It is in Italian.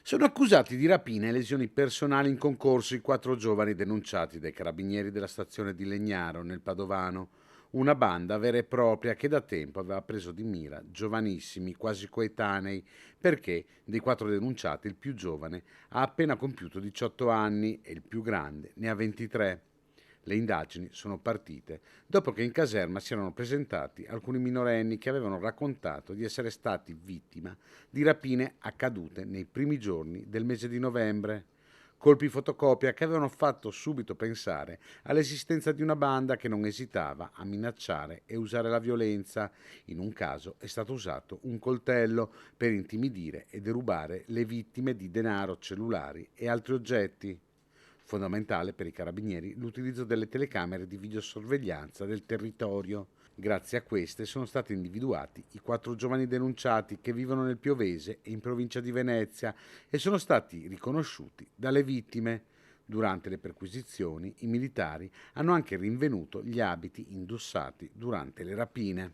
Sono accusati di rapina e lesioni personali in concorso i 4 giovani denunciati dai carabinieri della stazione di Legnaro, nel Padovano, una banda vera e propria che da tempo aveva preso di mira giovanissimi, quasi coetanei, perché dei 4 denunciati il più giovane ha appena compiuto 18 anni e il più grande ne ha 23. Le indagini sono partite dopo che in caserma si erano presentati alcuni minorenni che avevano raccontato di essere stati vittima di rapine accadute nei primi giorni del mese di novembre. Colpi fotocopia che avevano fatto subito pensare all'esistenza di una banda che non esitava a minacciare e usare la violenza. In un caso è stato usato un coltello per intimidire e derubare le vittime di denaro, cellulari e altri oggetti. Fondamentale per i carabinieri l'utilizzo delle telecamere di videosorveglianza del territorio. Grazie a queste sono stati individuati i 4 giovani denunciati che vivono nel Piovese e in provincia di Venezia e sono stati riconosciuti dalle vittime. Durante le perquisizioni i militari hanno anche rinvenuto gli abiti indossati durante le rapine.